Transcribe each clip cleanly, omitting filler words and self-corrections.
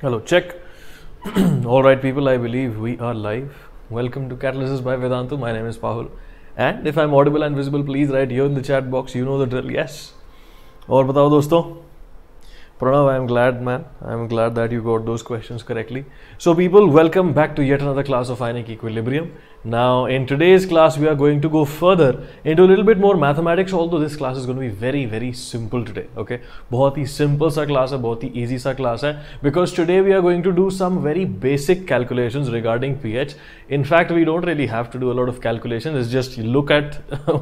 Hello, check. All right, people, I believe we are live. Welcome to Catalysis by Vedantu. My name is Pahul. And if I'm audible and visible, please write here in the chat box. You know the drill. Yes. और बताओ दोस्तों. Pranav, I'm glad, man. I'm glad that you got those questions correctly. So, people, welcome back to yet another class of ionic equilibrium. Now, in today's class, we are going to go further into a little bit more mathematics. Although this class is going to be very, very simple today. Okay, बहुत ही simple सा class है, बहुत ही easy सा class है. Because today we are going to do some very basic calculations regarding pH. In fact, we don't really have to do a lot of calculations. It's just look at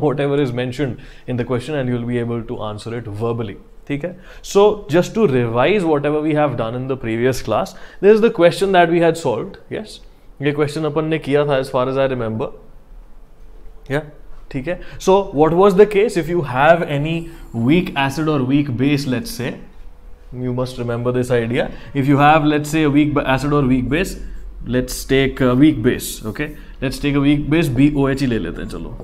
whatever is mentioned in the question, and you'll be able to answer it verbally. ठीक है. So just to revise whatever we have done in the previous class, this is the question that we had solved. Yes, ये question अपन ने किया था as far as I remember. Yeah, ठीक है. So what was the case? If you have any weak acid or weak base, let's say, you must remember this idea. If you have, let's say, a weak acid or weak base, let's take a weak base. Okay, let's take a weak base BOH ही ले लेते हैं, चलो.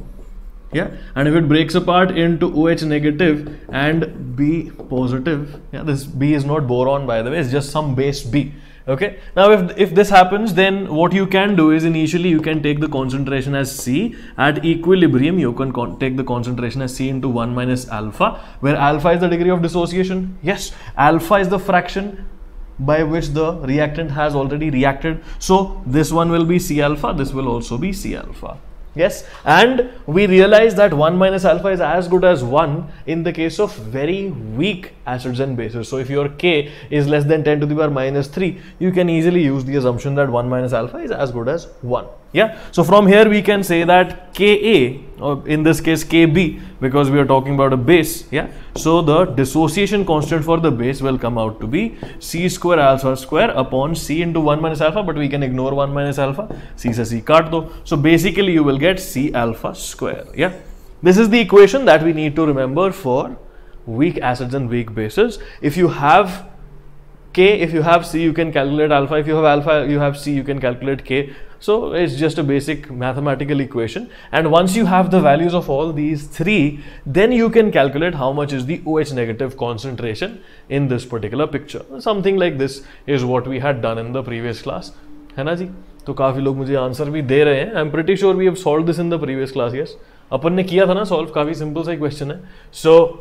Yeah, and if it breaks apart into OH negative and B positive, yeah, this B is not boron, by the way, it's just some base B. Okay, now if this happens, then what you can do is initially you can take the concentration as C. At equilibrium you can take the concentration as C into 1 minus alpha, where alpha is the degree of dissociation. Yes, alpha is the fraction by which the reactant has already reacted. So this one will be C alpha, this will also be C alpha. Yes, and we realize that 1 minus alpha is as good as 1 in the case of very weak acids and bases. So if your K is less than 10 to the power minus 3, you can easily use the assumption that 1 minus alpha is as good as 1. Yeah, so from here we can say that Ka, or in this case Kb, because we are talking about a base. Yeah, so the dissociation constant for the base will come out to be C square alpha square upon C into 1 minus alpha, but we can ignore 1 minus alpha. C se C kaat do. So basically you will get C alpha square. Yeah, this is the equation that we need to remember for weak acids and weak bases. If you have K, if you have C, you can calculate alpha. If you have alpha, you have C, you can calculate K. So it's just a basic mathematical equation, and once you have the values of all these three, then you can calculate how much is the OH negative concentration in this particular picture. Something like this is what we had done in the previous class, है ना जी? तो काफी लोग मुझे answer भी दे रहे हैं. I'm pretty sure we have solved this in the previous class. Yes, अपन ने किया था ना solve, काफी simple सा क्वेश्चन है. So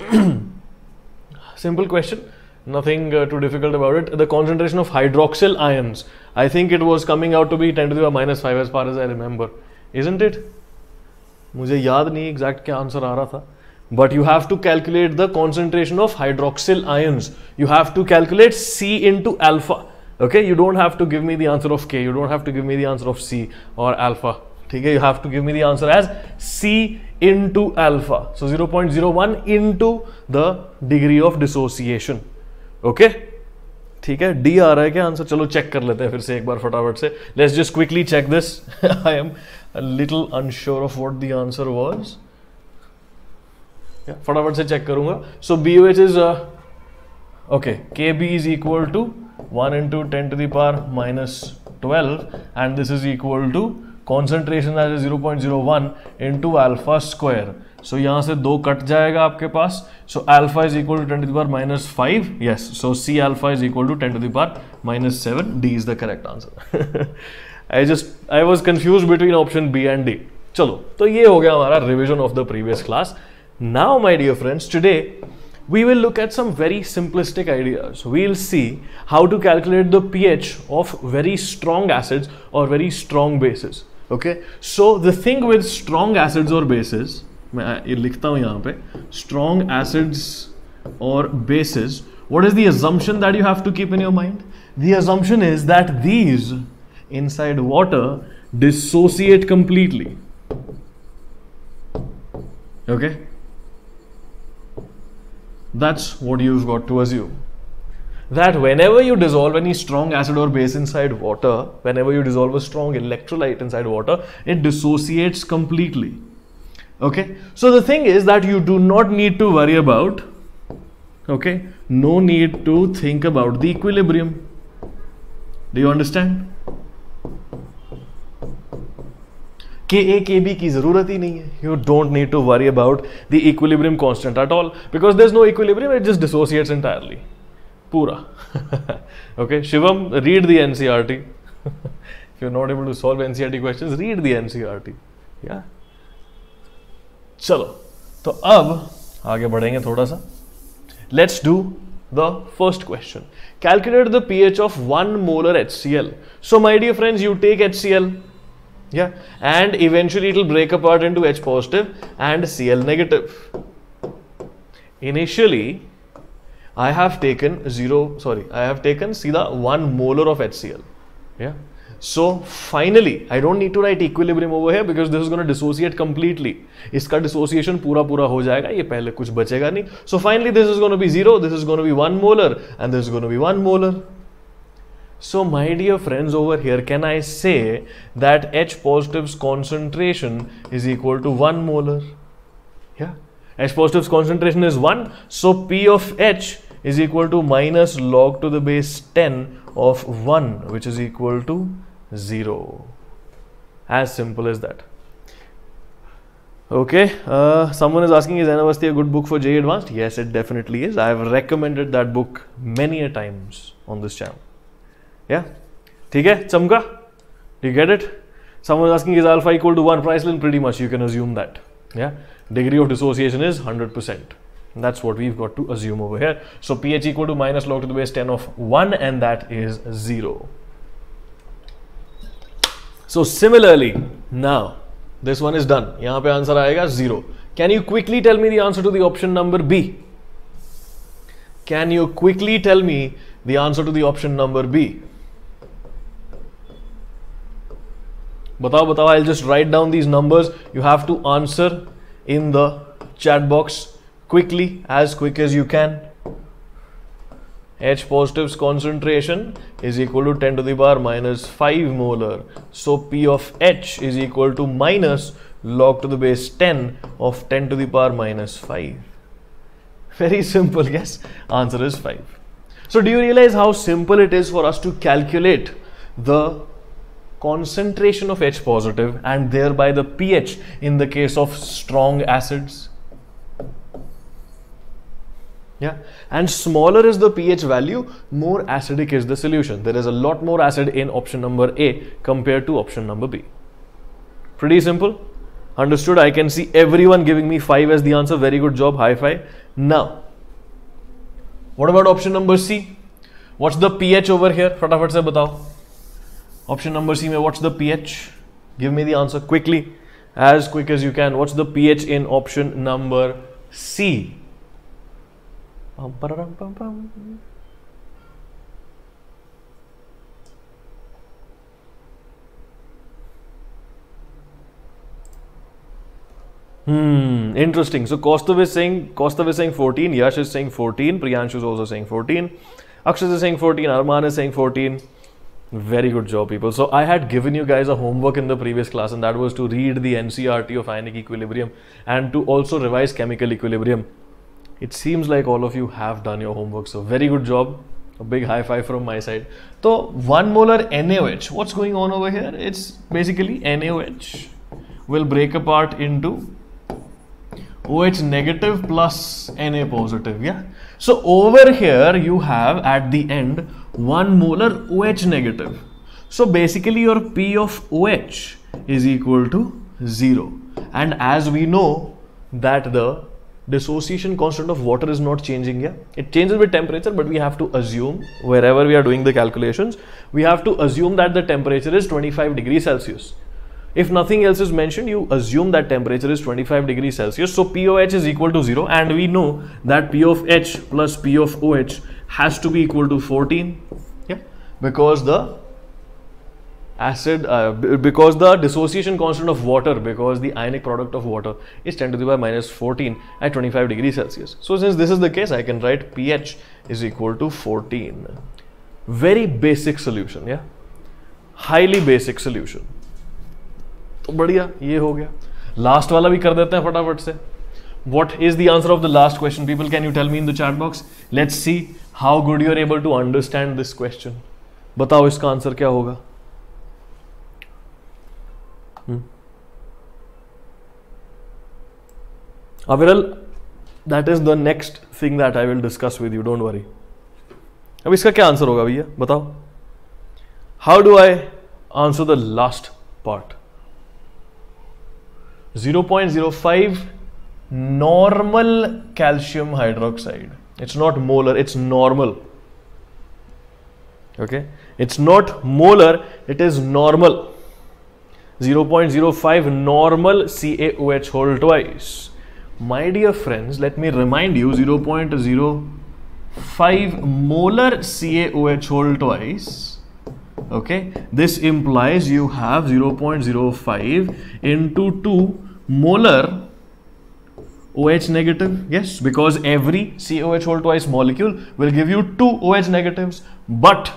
simple question. Nothing too difficult about it. The concentration of hydroxyl ions, I think it was coming out to be 10 to the power minus 5 as far as I remember, isn't it? मुझे याद नहीं exact क्या answer आ रहा था, but you have to calculate the concentration of hydroxyl ions. You have to calculate C into alpha. Okay, you don't have to give me the answer of K, you don't have to give me the answer of C or alpha. ठीक है, you have to give me the answer as C into alpha. So 0.01 into the degree of dissociation. Okay, ठीक है. D आ रहा है क्या answer? चलो check कर लेते हैं फिर से एक बार फटाफट से. Let's just quickly check this. I am a little unsure of what the answer was. फटाफट से चेक करूंगा. So BOH is okay, KB is equal to 1 into 10 to the power minus 12 and this is equal to concentration that is 0.01 into alpha square. So यहाँ से 2 cut जाएगा आपके पास. So alpha is equal to 10 to the power minus 5. Yes, so C alpha is equal to 10 to the power minus 7. D is the correct answer. I was confused between option B and D. चलो, तो ये हो गया हमारा revision of the previous class. Now, my dear friends, today we will look at some very simplistic ideas. We'll see how to calculate the pH of very strong acids or very strong bases. Okay, so the thing with strong acids or bases, मैं ये लिखता हूँ यहाँ पे, strong acids or bases, what is the assumption that you have to keep in your mind? The assumption is that these inside water dissociate completely. Okay, that's what you've got to assume. That whenever you dissolve any strong acid or base inside water, whenever you dissolve a strong electrolyte inside water, it dissociates completely. Okay, so the thing is that you do not need to worry about, okay, no need to think about the equilibrium. Do you understand? Ka, Kb की जरूरत ही नहीं है. You don't need to worry about the equilibrium constant at all because there's no equilibrium, it just dissociates entirely. Pura. Okay, Shivam, read the NCERT. If you're not able to solve NCERT questions, read the NCERT. Yeah. चलो, तो अब आगे बढ़ेंगे थोड़ा सा. Let's do the first question. Calculate the pH of 1 molar HCl. So, my dear friends, you take HCl, yeah, and eventually it will break apart into H positive and Cl negative. Initially, I have taken Sida 1 molar of HCl. Yeah. So finally, I don't need to write equilibrium over here because this is going to dissociate completely. इसका dissociation पूरा हो जाएगा, ये पहले कुछ बचेगा नहीं. So finally, this is going to be 0, this is going to be 1 molar, and this is going to be 1 molar. So my dear friends, over here, can I say that H positive's concentration is equal to 1 molar? Yeah. H positive's concentration is 1. So P of H is equal to minus log to the base 10 of 1, which is equal to 0. As simple as that. Okay, someone is asking, is Anavasti a good book for JEE Advanced? Yes, it definitely is. I have recommended that book many a times on this channel. Yeah? ठीक है, Chamka? Do you get it? Someone is asking, is alpha equal to 1? Pricelin, pretty much you can assume that. Yeah? Degree of dissociation is 100%. That's what we've got to assume over here. So pH equal to minus log to the base 10 of 1, and that is 0. So similarly, now this one is done. यहाँ पे answer आएगा 0. Can you quickly tell me the answer to the option number B? Can you quickly tell me the answer to the option number B? बताओ. I'll just write down these numbers. You have to answer in the chat box quickly, as quick as you can. H positive's concentration is equal to 10 to the power minus 5 molar. So P of H is equal to minus log to the base 10 of 10 to the power minus 5. Very simple, yes. Answer is 5. So do you realize how simple it is for us to calculate the concentration of H positive and thereby the pH in the case of strong acids? Yeah, and smaller is the pH value, more acidic is the solution. There is a lot more acid in option number A compared to option number B. Pretty simple. Understood? I can see everyone giving me 5 as the answer. Very good job. High five. Now, what about option number C? What's the pH over here? Fatafat se batao. Option number C mein what's the pH? Give me the answer quickly, as quick as you can. What's the pH in option number C? Interesting. So Kaustav is saying 14, Yash is saying 14, Priyanshu is also saying 14, Akshay is saying 14, Arman is saying 14. Very good job, people. So I had given you guys a homework in the previous class, and that was to read the NCERT of ionic equilibrium and to also revise chemical equilibrium. It seems like all of you have done your homework, so very good job. A big high five from my side. So 1 molar NaOH, what's going on over here? It's basically NaOH will break apart into OH negative plus Na positive, yeah? So over here you have at the end 1 molar OH negative. So basically your P of OH is equal to 0. And as we know that the dissociation constant of water is not changing, yeah? It changes with temperature, but we have to assume, wherever we are doing the calculations, we have to assume that the temperature is 25 degrees Celsius. If nothing else is mentioned, you assume that temperature is 25 degrees Celsius. So POH is equal to 0, and we know that P of H plus P of OH has to be equal to 14, yeah? Because the because the dissociation constant of water, because the ionic product of water is 10 to the power minus 14 at 25 degrees Celsius. So since this is the case, I can write pH is equal to 14. Very basic solution, yeah? Highly basic solution. तो बढ़िया, ये हो गया. Last वाला भी कर देते हैं फटाफट से. What is the answer of the last question? People, can you tell me in the chat box? Let's see how good you are able to understand this question. बताओ इसका आंसर क्या होगा? Aviral, that is the next thing that I will discuss with you, don't worry. अब इसका क्या answer होगा भैया बताओ? How do I answer the last part? 0.05 normal calcium hydroxide. It's not molar, it's normal. Okay, it's not molar, it is normal. 0.05 normal CaOH whole twice. My dear friends, let me remind you, 0.05 molar CaOH whole twice. Okay, this implies you have 0.05 into 2 molar OH negative. Yes, because every COH whole twice molecule will give you 2 OH negatives. But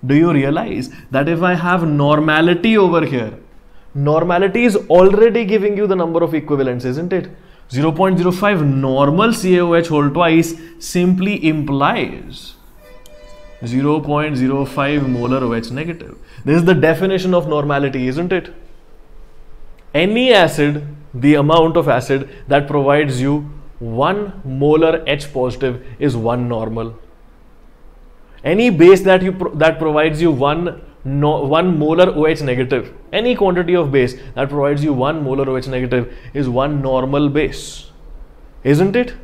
do you realize that if I have normality over here, normality is already giving you the number of equivalents, isn't it? 0.05 normal CaOH whole twice simply implies 0.05 molar OH negative. This is the definition of normality, isn't it? Any acid, the amount of acid that provides you 1 molar H positive is 1 normal. Any base that provides you 1 molar OH negative, any quantity of base that provides you 1 molar OH negative is 1 normal base, isn't it?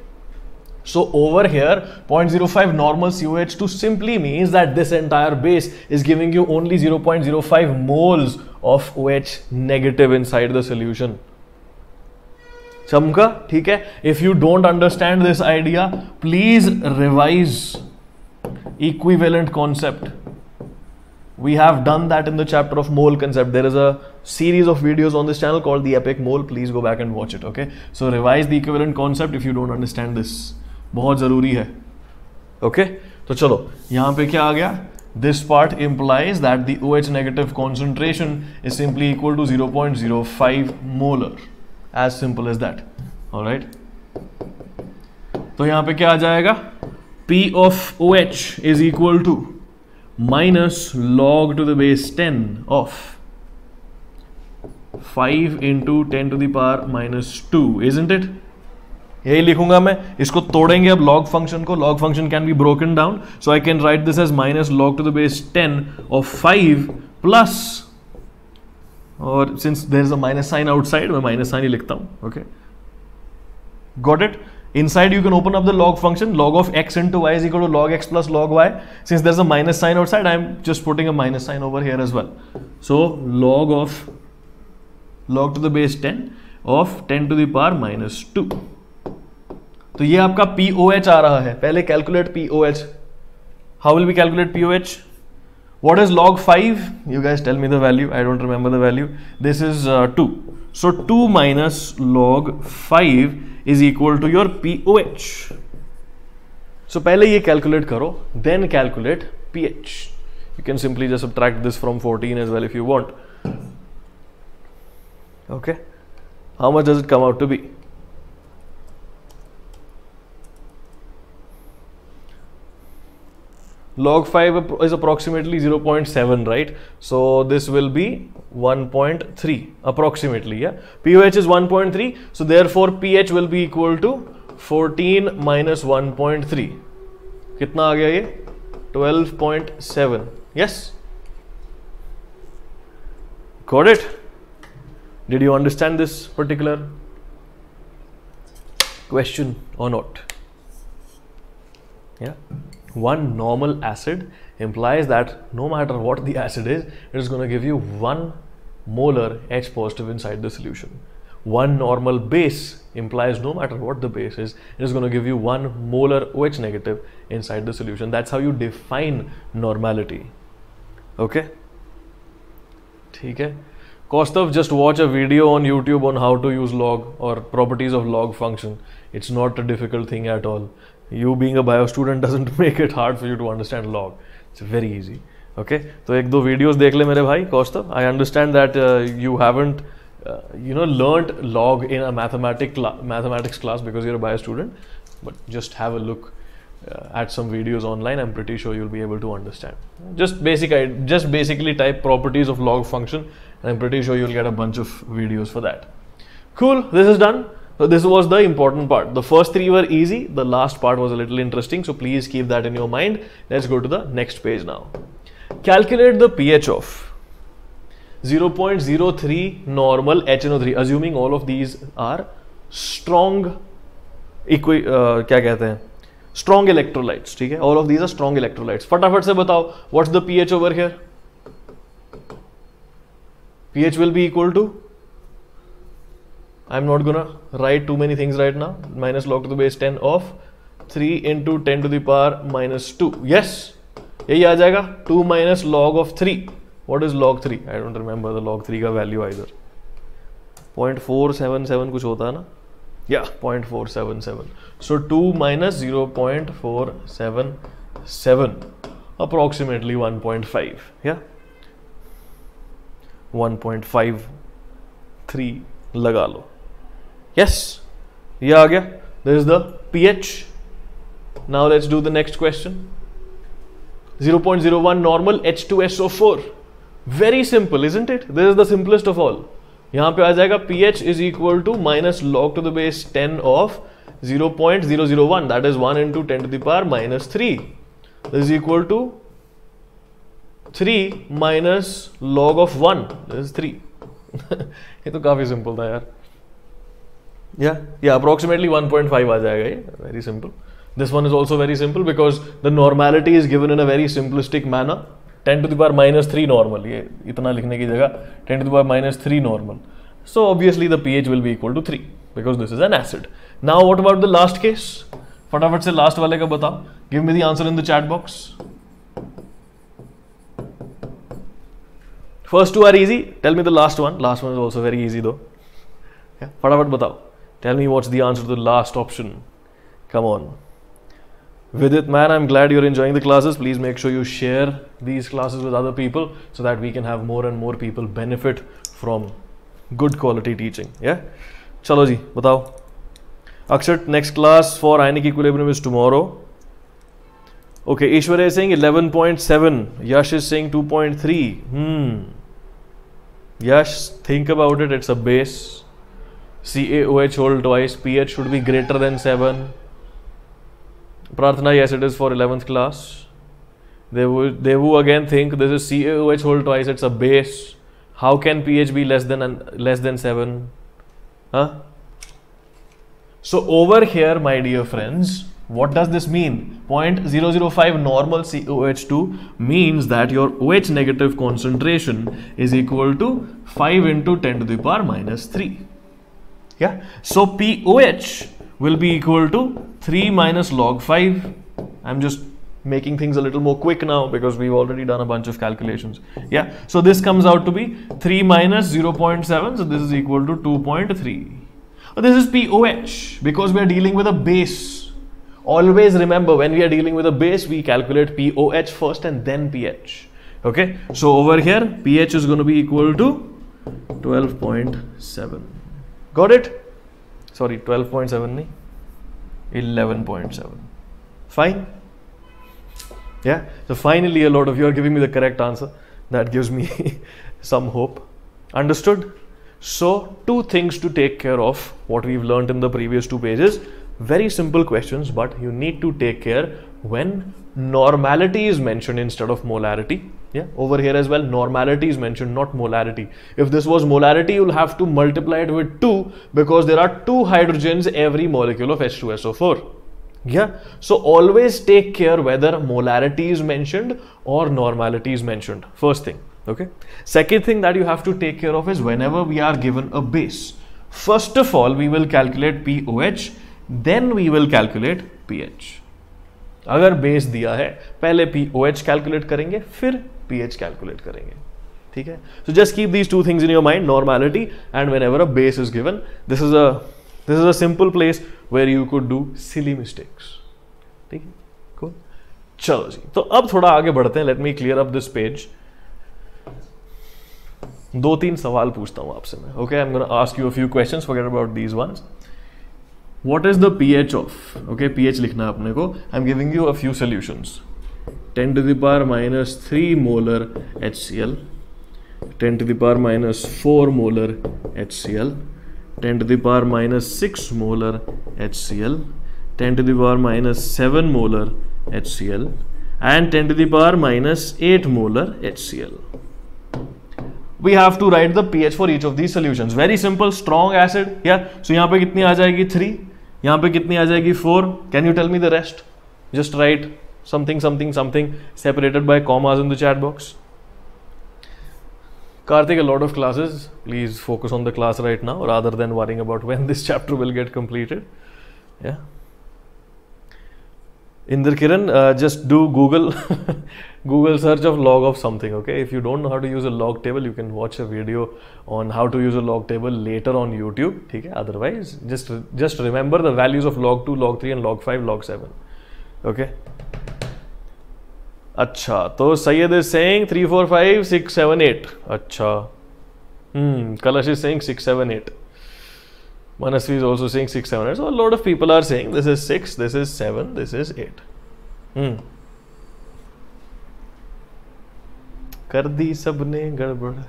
So over here 0.05 normal COH2 simply means that this entire base is giving you only 0.05 moles of OH negative inside the solution. चमका? ठीक है? If you don't understand this idea, please revise equivalent concept. We have done that in the chapter of mole concept. There is a series of videos on this channel called the Epic Mole. Please go back and watch it. Okay? So revise the equivalent concept if you don't understand this. बहुत जरूरी है. Okay, तो चलो यहां पे क्या आ गया? This part implies that the OH negative concentration is simply equal to 0.05 molar. As simple as that. All right. तो यहां पे क्या आ जाएगा? P of OH is equal to minus log to the base 10 of 5 into 10 to the power minus 2, isn't it? यही लिखूंगा मैं. इसको तोड़ेंगे अब log function को. Log function can be broken down, so I can write this as minus log to the base 10 of 5 plus, और since there is a minus sign outside, मैं minus sign ही लिखता हूँ. Okay, got it? Inside you can open up the log function. Log of x into y is equal to log x plus log y. Since there's a minus sign outside, I'm just putting a minus sign over here as well. So log to the base 10 of 10 to the power minus 2. तो ये आपका POH आ रहा है. पहले calculate POH. How will we calculate POH? What is log 5? You guys tell me the value. I don't remember the value. This is 2. So 2 minus log 5 is equal to your POH. So पहले ये calculate करो, then calculate pH. You can simply just subtract this from 14 as well if you want. Okay. How much does it come out to be? Log 5 is approximately 0.7, right? So this will be 1.3 approximately. Yeah, POH is 1.3, so therefore pH will be equal to 14 minus 1.3. कितना आ गया ये? 12.7. Yes, got it? Did you understand this particular question or not? Yeah. One normal acid implies that no matter what the acid is, it is going to give you 1 molar H positive inside the solution. One normal base implies no matter what the base is, it is going to give you 1 molar OH negative inside the solution. That's how you define normality. Okay? ठीक है? Kaustav, just watch a video on YouTube on how to use log or properties of log function. It's not a difficult thing at all. You being a bio student doesn't make it hard for you to understand log. It's very easy. Okay, तो एक दो videos देख ले मेरे भाई Kaustav. I understand that you haven't learnt log in a mathematics class because you're a bio student, but just have a look at some videos online. I'm pretty sure you'll be able to understand. Just basically type properties of log function, and I'm pretty sure you'll get a bunch of videos for that. Cool, this is done. So this was the important part. The first three were easy. The last part was a little interesting. So please keep that in your mind. Let's go to the next page now. Calculate the pH of 0.03 normal HNO3, assuming all of these are strong क्या कहते हैं, strong electrolytes. ठीक है, all of these are strong electrolytes. फटाफट से बताओ, what's the pH over here? pH will be equal to, I'm not gonna write too many things right now, minus log to the base 10 of 3 into 10 to the power minus 2. Yes, यही आ जाएगा, 2 minus log of 3. What is log 3? I don't remember the log 3 का value either. 0.477 कुछ होता है ना? Yeah, 0.477. So 2 minus 0.477, approximately 1.5. Yeah, 1.53 लगा लो. Yes, ये आ गया. This is the pH. Now let's do the next question. 0.01 normal H2SO4. Very simple, isn't it? This is the simplest of all. यहाँ पे आ जाएगा pH is equal to minus log to the base 10 of 0.001. That is 1 into 10 to the power minus 3. This is equal to 3 minus log of 1. This is 3. ये तो काफी simple था यार. Yeah, approximately 1.5 आ जाएगा ये. Very simple. This one is also very simple because the normality is given in a very simplistic manner. 10 to the power minus 3 normal. ये इतना लिखने की जगह 10 to the power minus 3 normal. So obviously the pH will be equal to 3 because this is an acid. Now what about the last case? फटाफट से last वाले का बताओ. Give me the answer in the chat box. First two are easy. Tell me the last one. Last one is also very easy though. Yeah, फटाफट बताओ. Tell me what's the answer to the last option. Come on. Vidit, man, I'm glad you're enjoying the classes. Please make sure you share these classes with other people so that we can have more and more people benefit from good quality teaching. Yeah? Chalo ji, batao. Akshat, next class for ionic equilibrium is tomorrow. Okay, Ishwar is saying 11.7. Yash is saying 2.3. Yash, think about it. It's a base. CaOH whole twice. pH should be greater than 7. Prarthana, yes, it is for 11th class. They will again think this is CaOH whole twice. It's a base. How can pH be less than 7? Huh? So over here, my dear friends, what does this mean? 0.005 normal COH2 means that your OH negative concentration is equal to 5 into 10 to the power minus 3. Yeah. So POH will be equal to 3 minus log 5. I'm just making things a little more quick now because we've already done a bunch of calculations. Yeah. So this comes out to be 3 minus 0.7. So this is equal to 2.3. This is POH because we are dealing with a base. Always remember, when we are dealing with a base, we calculate POH first and then pH. Okay. So over here, pH is going to be equal to 12.7. Got it? Sorry, 12.7 11.7. Fine. Yeah. So finally a lot of you are giving me the correct answer. That gives me some hope. Understood? So two things to take care of what we've learned in the previous 2 pages. Very simple questions, but you need to take care when normality is mentioned instead of molarity. Yeah, over here as well, normality is mentioned, not molarity. If this was molarity, you'll have to multiply it with 2 because there are 2 hydrogens every molecule of H2SO4. Yeah, so always take care whether molarity is mentioned or normality is mentioned. First thing. Okay. Second thing that you have to take care of is whenever we are given a base, first of all, we will calculate POH, then we will calculate pH. अगर base दिया है, पहले POH calculate करेंगे, फिर pH calculate करेंगे. ठीक है? So just keep these 2 things in your mind, normality and whenever a base is given. This is a simple place where you could do silly mistakes. ठीक है? Cool. चलो जी. तो अब थोड़ा आगे बढ़ते हैं. Let me clear up this page. 2-3 सवाल पूछता हूँ आपसे मैं. Okay, I'm going to ask you a few questions. Forget about these ones. What is the pH of? Okay, pH लिखना है अपने को. I'm giving you a few solutions. 10 to the power minus 3 molar HCl, 10 to the power minus 4 molar HCl, 10 to the power minus 6 molar HCl, 10 to the power minus 7 molar HCl, and 10 to the power minus 8 molar HCl. We have to write the pH for each of these solutions. Very simple, strong acid. Yeah. So यहाँ पे कितनी आ जाएगी 3, यहाँ पे कितनी आ जाएगी 4. Can you tell me the rest? Just write something separated by commas in the chat box. Karthik, a lot of classes. Please focus on the class right now rather than worrying about when this chapter will get completed. Yeah. Inder Kiran, just do Google Google search of log of something. Okay, if you don't know how to use a log table, you can watch a video on how to use a log table later on YouTube. Okay, otherwise just remember the values of log 2, log 3 and log 5, log 7. Okay. Acha, so Sayyid is saying 3, 4, 5, 6, 7, 8. Acha. Kalash is saying 6, 7, 8. Manasvi is also saying 6, 7, 8. So a lot of people are saying this is 6, this is 7, this is 8. Kar di sabne gadbad.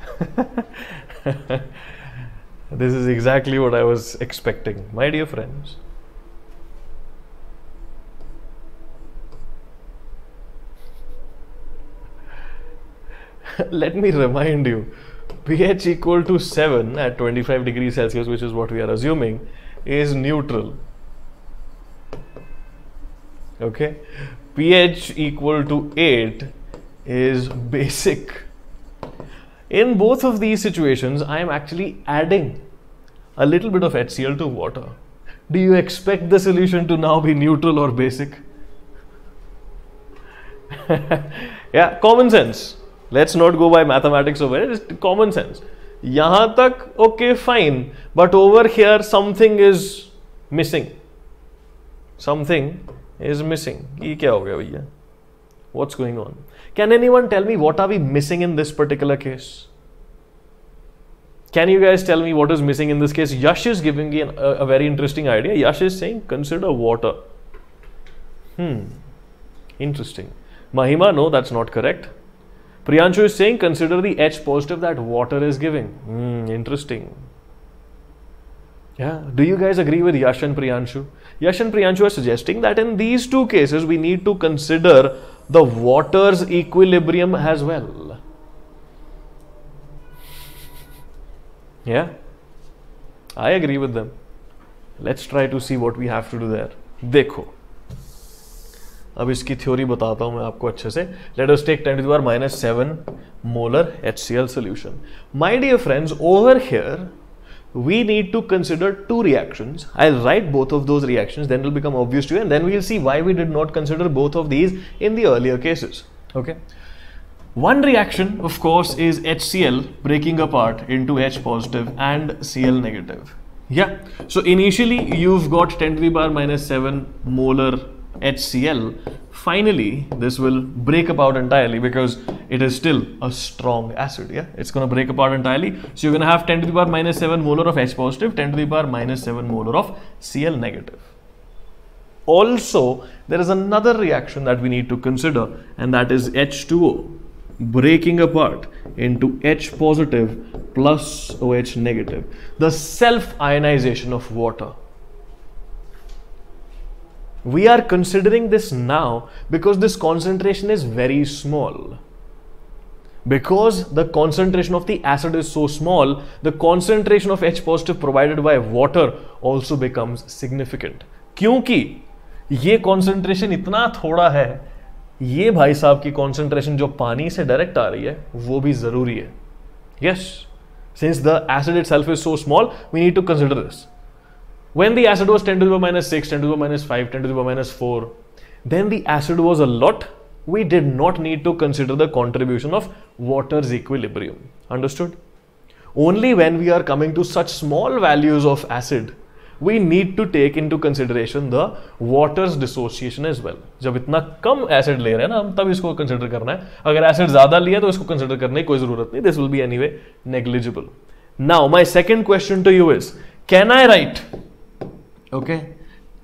This is exactly what I was expecting, my dear friends. Let me remind you, pH equal to 7 at 25 degrees Celsius, which is what we are assuming, is neutral. Okay, pH equal to 8 is basic. In both of these situations, I am actually adding a little bit of HCl to water. Do you expect the solution to now be neutral or basic? Yeah, common sense. Let's not go by mathematics over it, it's common sense. Yahan tak, okay, fine. But over here, something is missing. Something is missing. Ye kya ho gaya bhaiya? What's going on? Can anyone tell me what are we missing in this particular case? Can you guys tell me what is missing in this case? Yash is giving me a very interesting idea. Yash is saying consider water. Interesting. Mahima, no, that's not correct. Priyanshu is saying consider the H positive that water is giving. Interesting. Yeah. Do you guys agree with Yash and Priyanshu? Yash and Priyanshu are suggesting that in these two cases we need to consider the water's equilibrium as well. Yeah. I agree with them. Let's try to see what we have to do there. देखो अब इसकी theory बताता हूं मैं आपको अच्छे से. Let us take 10 to the power minus 7 molar HCl solution. My dear friends, over here we need to consider two reactions. I'll write both of those reactions, then it will become obvious to you, and then we'll see why we did not consider both of these in the earlier cases. Okay. One reaction, of course, is HCl breaking apart into H positive and Cl negative. Yeah. So initially you've got 10 to the power minus 7 molar HCl. Finally, this will break apart entirely because it is still a strong acid. Yeah, it's going to break apart entirely. So you're going to have 10 to the power minus 7 molar of H positive, 10 to the power minus 7 molar of Cl negative. Also, there is another reaction that we need to consider, and that is H2O breaking apart into H positive plus OH negative. The self-ionization of water. We are considering this now because this concentration is very small. Because the concentration of the acid is so small, the concentration of H positive provided by water also becomes significant. क्योंकि ये concentration इतना थोड़ा है, ये भाई साहब की concentration जो पानी से direct आ रही है, वो भी ज़रूरी है. Yes, since the acid itself is so small, we need to consider this. When the acid was 10 to the power minus 6, 10 to the power minus 5, 10 to the power minus 4, then the acid was a lot. We did not need to consider the contribution of water's equilibrium. Understood? Only when we are coming to such small values of acid, we need to take into consideration the water's dissociation as well. जब इतना कम acid ले रहे हैं ना हम, तब इसको consider करना है. अगर acid ज़्यादा लिया तो इसको consider करने की कोई ज़रूरत नहीं. This will be anyway negligible. Now my second question to you is, can I write, okay,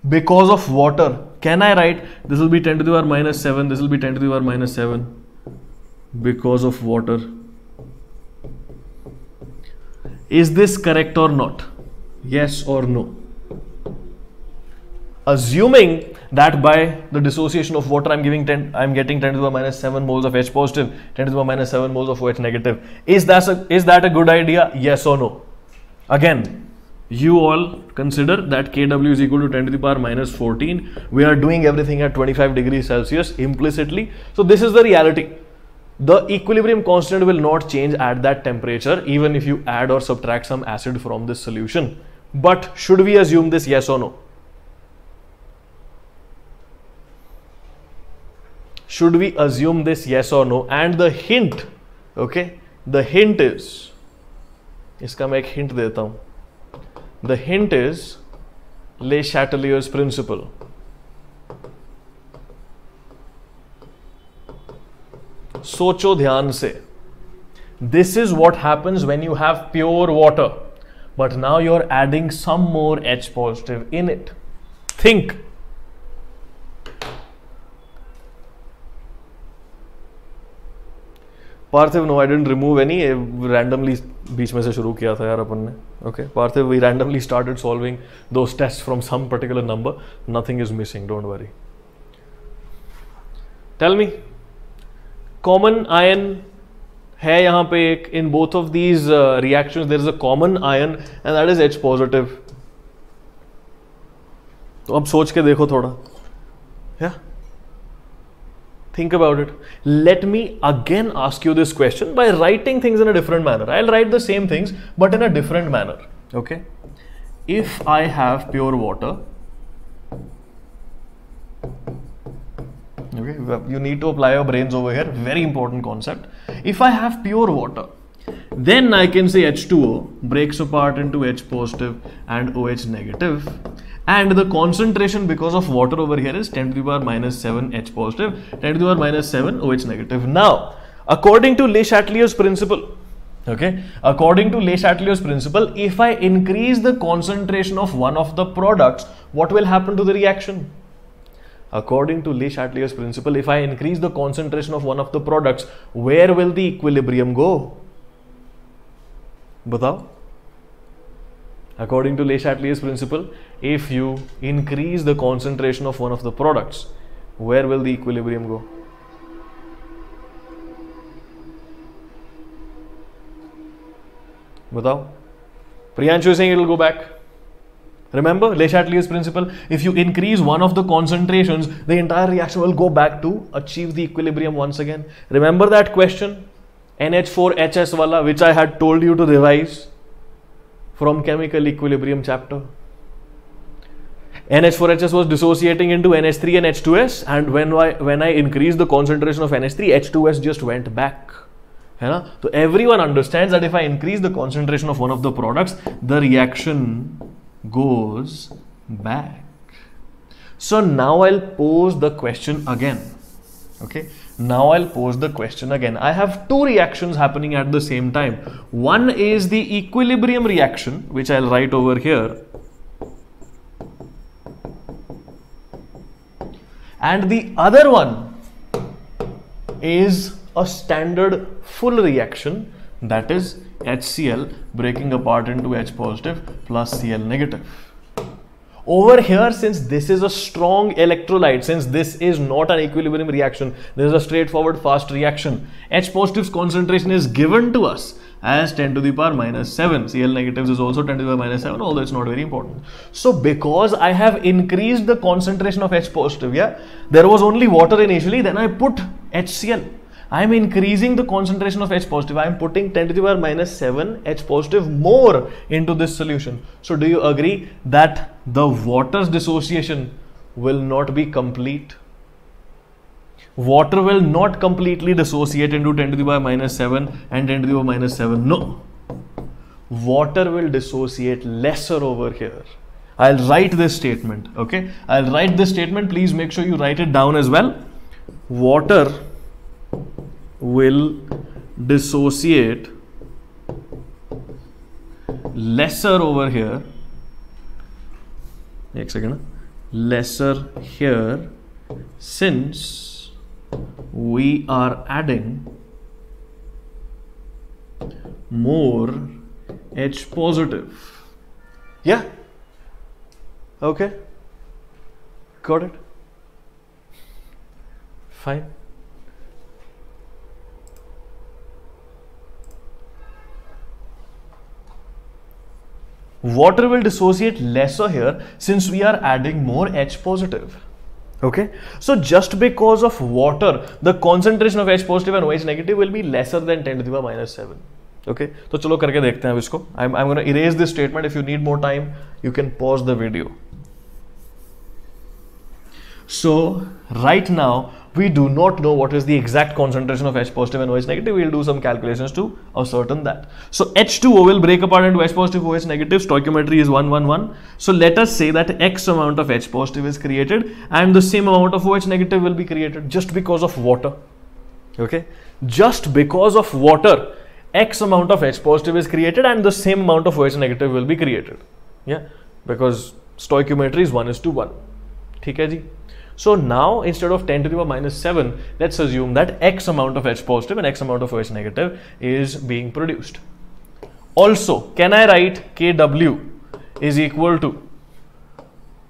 because of water, can I write this will be 10 to the power minus 7, this will be 10 to the power minus 7 because of water? Is this correct or not? Yes or no? Assuming that by the dissociation of water I'm getting 10 to the power minus 7 moles of H positive, 10 to the power minus 7 moles of OH negative. Is that a good idea? Yes or no? Again, you all consider that Kw is equal to 10 to the power minus 14. We are doing everything at 25 degrees Celsius implicitly. So this is the reality. The equilibrium constant will not change at that temperature even if you add or subtract some acid from this solution. But should we assume this? Yes or no? Should we assume this? Yes or no? And the hint, okay, the hint is, इसका मैं एक hint देता हूँ. The hint is Le Chatelier's principle. सोचो ध्यान से. This is what happens when you have pure water, but now you're adding some more H positive in it. Think. Parthiv, no I didn't remove any, randomly बीच में से शुरू किया था यार अपन ने. Okay Parthiv, we randomly started solving those test from some particular number. Nothing is missing, don't worry. Tell me, common ion है यहाँ पे एक, in both of these reactions there is a common ion and that is H positive. तो अब सोच के देखो थोड़ा, या think about it. Let me again ask you this question by writing things in a different manner. I'll write the same things but in a different manner. Okay, if I have pure water, okay, you need to apply your brains over here, very important concept. If I have pure water, then I can say H2O breaks apart into H positive and OH negative, and the concentration because of water over here is 10 to the power minus 7 H positive, 10 to the power minus 7 OH negative. Now, according to Le Chatelier's principle, okay, according to Le Chatelier's principle, if I increase the concentration of one of the products, what will happen to the reaction? According to Le Chatelier's principle, if I increase the concentration of one of the products, where will the equilibrium go? Batao. According to Le Chatelier's principle, if you increase the concentration of one of the products, where will the equilibrium go? Batao. Priyanshu is saying it will go back. Remember Le Chatelier's principle, if you increase one of the concentrations, the entire reaction will go back to achieve the equilibrium once again. Remember that question, NH4HS wala, which I had told you to revise from chemical equilibrium chapter. NH4HS was dissociating into NH3 and H2S, and when I increased the concentration of NH3, H2S just went back. So everyone understands that if I increase the concentration of one of the products, the reaction goes back. So now I'll pose the question again. Okay, now I'll pose the question again. I have two reactions happening at the same time. One is the equilibrium reaction, which I'll write over here, and the other one is a standard full reaction, that is HCl breaking apart into H positive plus Cl negative. Over here, since this is a strong electrolyte, since this is not an equilibrium reaction, this is a straightforward fast reaction, H positive's concentration is given to us as 10 to the power minus 7. Cl negatives is also 10 to the power minus 7, although it's not very important. So because I have increased the concentration of H positive, yeah, there was only water initially, then I put HCl. I am increasing the concentration of H positive. I am putting 10 to the power minus 7 H positive more into this solution. So do you agree that the water's dissociation will not be complete? Water will not completely dissociate into 10 to the power minus 7 and 10 to the power minus 7. No. Water will dissociate lesser over here. I'll write this statement. Okay. I'll write this statement. Please make sure you write it down as well. Water will dissociate lesser over here. Next second. Lesser here, since we are adding more H positive. Yeah? Okay. Got it? Fine. Water will dissociate lesser here since we are adding more H positive. Okay, so just because of water, the concentration of H positive and OH negative will be lesser than 10 to the power minus 7. Okay, तो चलो करके देखते हैं अब इसको. I'm going to erase this statement. If you need more time, you can pause the video. So right now we do not know what is the exact concentration of H positive and OH negative. We'll do some calculations to ascertain that. So H2O will break apart into H positive, OH negative. Stoichiometry is 1, 1, 1. So let us say that X amount of H positive is created and the same amount of OH negative will be created just because of water. Okay, just because of water, X amount of H positive is created and the same amount of OH negative will be created. Yeah, because stoichiometry is 1:1. ठीक है जी. So now instead of 10 to the power minus 7, let's assume that X amount of H positive and X amount of OH negative is being produced. Also, can I write Kw is equal to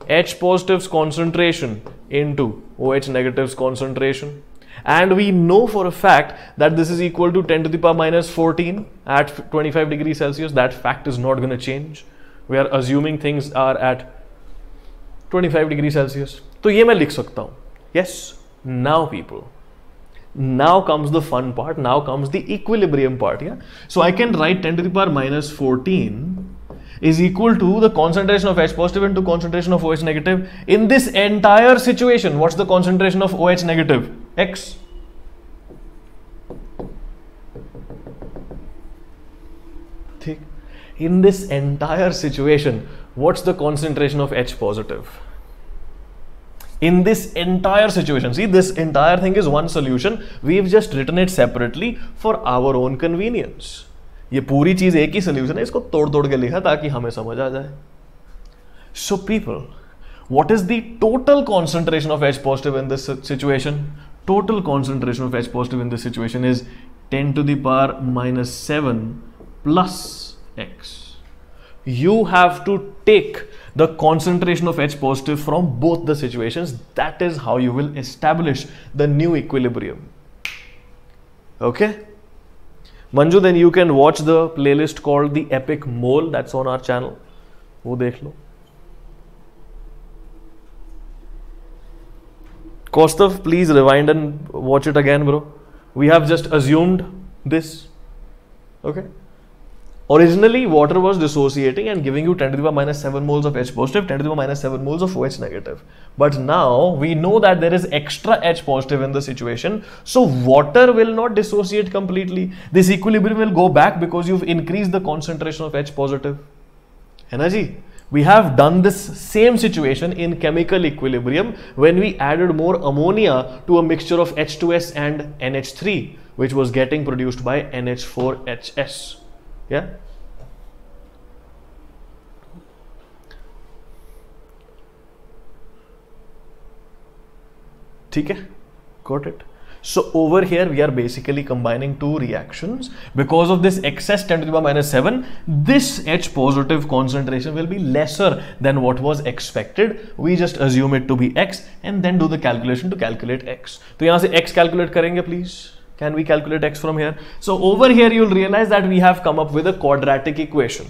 H positive's concentration into OH negative's concentration? And we know for a fact that this is equal to 10 to the power minus 14 at 25 degrees Celsius. That fact is not going to change. We are assuming things are at 25 degrees Celsius. तो ये मैं लिख सकता हूँ. Yes, now people, now comes the fun part, now comes the equilibrium part. Yeah, so I can write 10 to the power minus 14 is equal to the concentration of H positive into concentration of OH negative in this entire situation. What's the concentration of OH negative? X. In this entire situation, what's the concentration of H positive? In this entire situation, see, this entire thing is one solution. We've just written it separately for our own convenience. ये पूरी चीज एक ही solution है, इसको तोड़ तोड़ के लिखा ताकि हमें समझ आ जाए. So people, what is the total concentration of H positive in this situation? Total concentration of H positive in this situation is 10 to the power minus 7 plus X. You have to take the concentration of H positive from both the situations. That is how you will establish the new equilibrium. Okay? Manju, then you can watch the playlist called The Epic Mole. That's on our channel. वो देख लो. Kaustav, please rewind and watch it again, bro. We have just assumed this. Okay? Originally, water was dissociating and giving you 10 to the power minus 7 moles of H positive, 10 to the power minus 7 moles of OH negative. But now we know that there is extra H positive in the situation. So water will not dissociate completely. This equilibrium will go back because you've increased the concentration of H positive. Energy. We have done this same situation in chemical equilibrium when we added more ammonia to a mixture of H2S and NH3, which was getting produced by NH4HS. Yeah. ठीक है, got it. So over here we are basically combining two reactions. Because of this excess 10 to the power minus 7, this H positive concentration will be lesser than what was expected. We just assume it to be X and then do the calculation to calculate X. तो यहाँ से X calculate करेंगे please. Can we calculate X from here? So over here you'll realize that we have come up with a quadratic equation.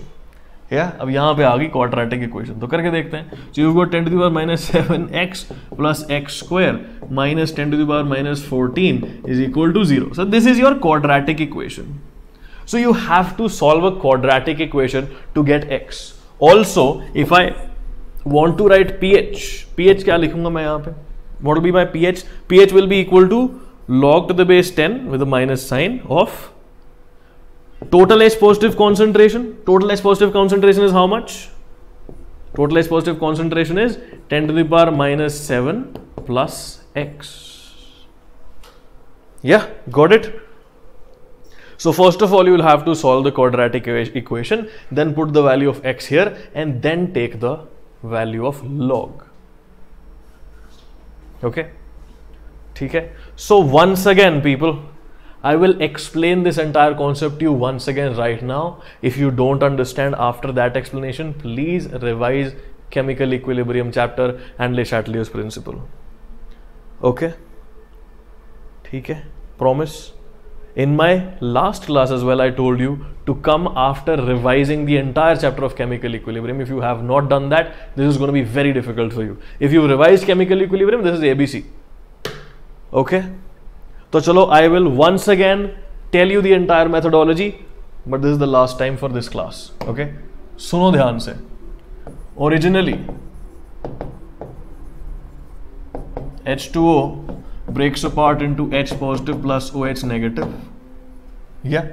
Yeah, अब यहाँ पे आ गई quadratic equation. तो करके देखते हैं. So you've got 10 to the power minus 7x plus x square minus 10 to the power minus 14 is equal to 0. So this is your quadratic equation. So you have to solve a quadratic equation to get x. Also, if I want to write pH क्या लिखूंगा मैं यहाँ पे? What will be my pH? pH will be equal to log to the base 10 with a minus sign of total H positive concentration. Total H positive concentration is how much? Total H positive concentration is 10 to the power minus 7 plus x. Yeah, got it? So first of all, you will have to solve the quadratic equation, then put the value of x here and then take the value of log. Okay? ठीक है? So once again people, I will explain this entire concept to you once again right now. If you don't understand after that explanation, please revise chemical equilibrium chapter and Le Chatelier's principle. Okay? ठीक है? Promise? In my last class as well, I told you to come after revising the entire chapter of chemical equilibrium. If you have not done that, this is going to be very difficult for you. If you revised chemical equilibrium, this is ABC. Okay? तो चलो, I will once again tell you the entire methodology, but this is the last time for this class. Okay? सुनो ध्यान से. Originally, H2O breaks apart into H positive plus OH negative. Yeah.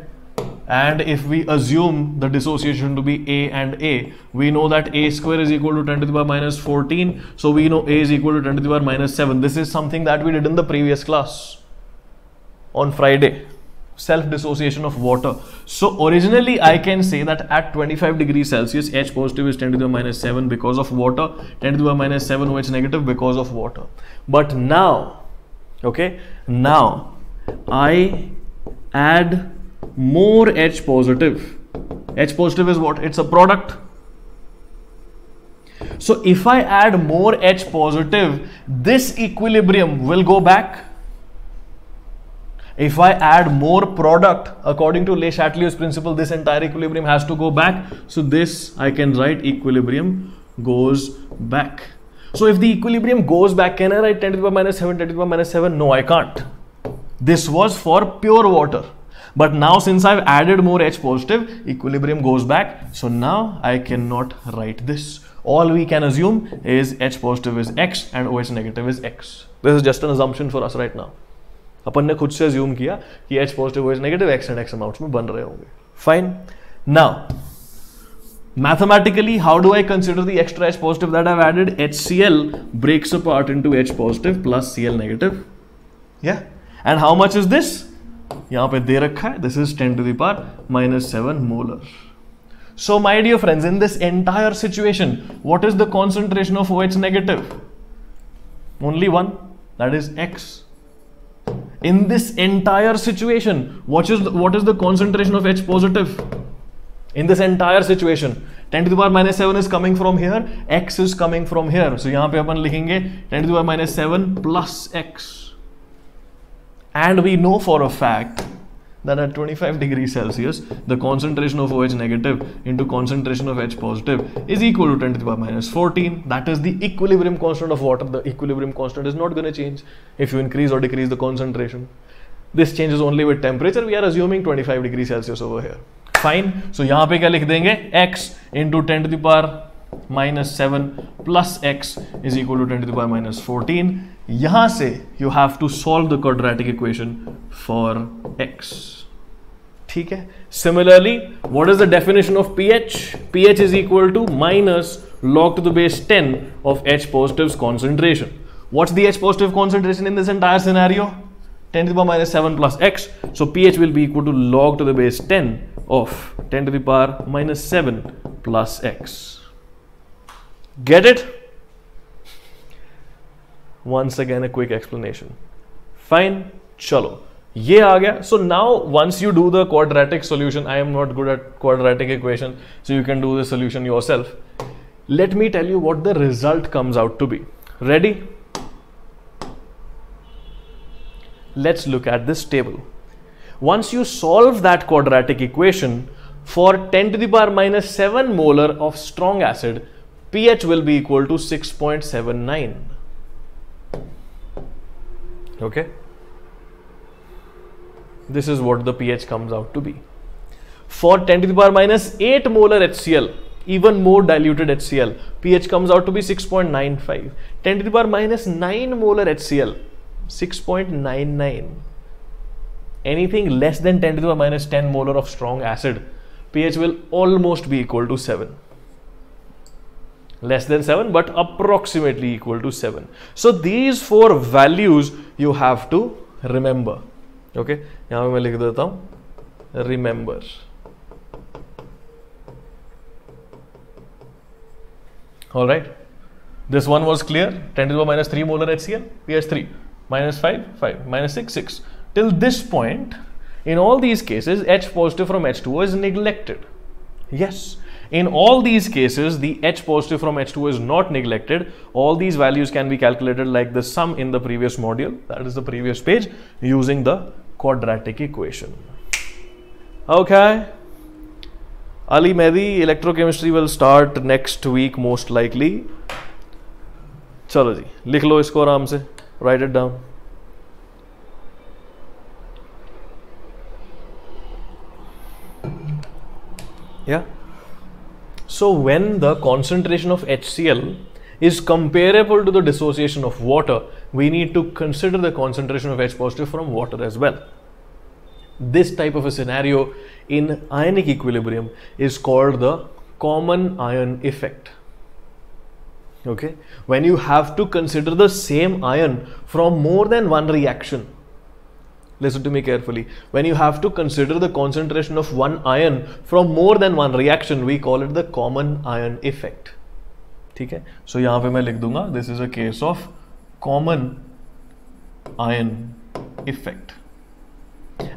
And if we assume the dissociation to be A and A, we know that A square is equal to 10 to the power minus 14. So we know A is equal to 10 to the power minus 7. This is something that we did in the previous class on Friday. Self-dissociation of water. So originally I can say that at 25 degrees Celsius, H positive is 10 to the power minus 7 because of water, 10 to the power minus 7 OH negative because of water. But now, okay, now I add more H positive. H positive is what? It's a product. So if I add more H positive, this equilibrium will go back. If I add more product, according to Le Chatelier's principle, this entire equilibrium has to go back. So this I can write equilibrium goes back. So if the equilibrium goes back, can I write 10 to the power minus 7, 10 to the power minus 7? No, I can't. This was for pure water. But now since I've added more H positive, equilibrium goes back. So now I cannot write this. All we can assume is H positive is X and OH negative is X. This is just an assumption for us right now. अपन ने खुद से assume किया कि H positive OH negative X and X amounts में बन रहे होंगे. Fine. Now, mathematically, how do I consider the extra H positive that I've added? HCl breaks apart into H positive plus Cl negative. Yeah. And how much is this? यहाँ पे दे रखा है. This is 10 to the power minus 7 molar. So my dear friends, in this entire situation, what is the concentration of OH negative? Only one, that is X. In this entire situation, what is the concentration of H positive? In this entire situation, 10 to the power minus 7 is coming from here, X is coming from here. So यहाँ पे अपन लिखेंगे 10 to the power minus 7 plus X. And we know for a fact that at 25 degrees Celsius, the concentration of OH negative into concentration of H positive is equal to 10 to the power minus 14. That is the equilibrium constant of water. The equilibrium constant is not going to change if you increase or decrease the concentration. This changes only with temperature. We are assuming 25 degrees Celsius over here. Fine. So यहाँ पे क्या लिख देंगे? X into 10 to the power minus 7 plus X is equal to 10 to the power minus 14. यहाँ से you have to solve the quadratic equation for X. ठीक है? Similarly, what is the definition of pH? pH is equal to minus log to the base 10 of H positive's concentration. What's the H positive concentration in this entire scenario? 10 to the power minus 7 plus X. So pH will be equal to log to the base 10 of 10 to the power minus 7 plus X. Get it? Once again, a quick explanation. Fine. Chalo. Ye aa gaya. So now once you do the quadratic solution, I am not good at quadratic equation, so you can do the solution yourself. Let me tell you what the result comes out to be. Ready? Let's look at this table. Once you solve that quadratic equation, for 10 to the power minus 7 molar of strong acid, pH will be equal to 6.79. Okay? This is what the pH comes out to be. For 10 to the power minus 8 molar HCl, even more diluted HCl, pH comes out to be 6.95. 10 to the power minus 9 molar HCl, 6.99. Anything less than 10 to the power minus 10 molar of strong acid, pH will almost be equal to 7. Less than 7, but approximately equal to 7. So these four values you have to remember. Okay, यहाँ पे मैं लिख देता हूँ remember. All right, this one was clear. 10 to the power minus 3 molar HCl, pH 3, minus 5, 5, minus 6, 6. Till this point, In all these cases, H positive from H2O is neglected. Yes. In all these cases, the H positive from H2O is not neglected. All these values can be calculated like the sum in the previous module, that is the previous page, using the quadratic equation. Okay. Ali Mehdi, electrochemistry will start next week most likely. चलो जी, लिख लो इसको आराम से, write it down. Yeah. So when the concentration of HCl is comparable to the dissociation of water, we need to consider the concentration of H positive from water as well. This type of a scenario in ionic equilibrium is called the common ion effect. Okay, when you have to consider the same ion from more than one reaction. Listen to me carefully. When you have to consider the concentration of one ion from more than one reaction, we call it the common ion effect. ठीक है? So यहाँ पे मैं लिख दूंगा, this is a case of common ion effect.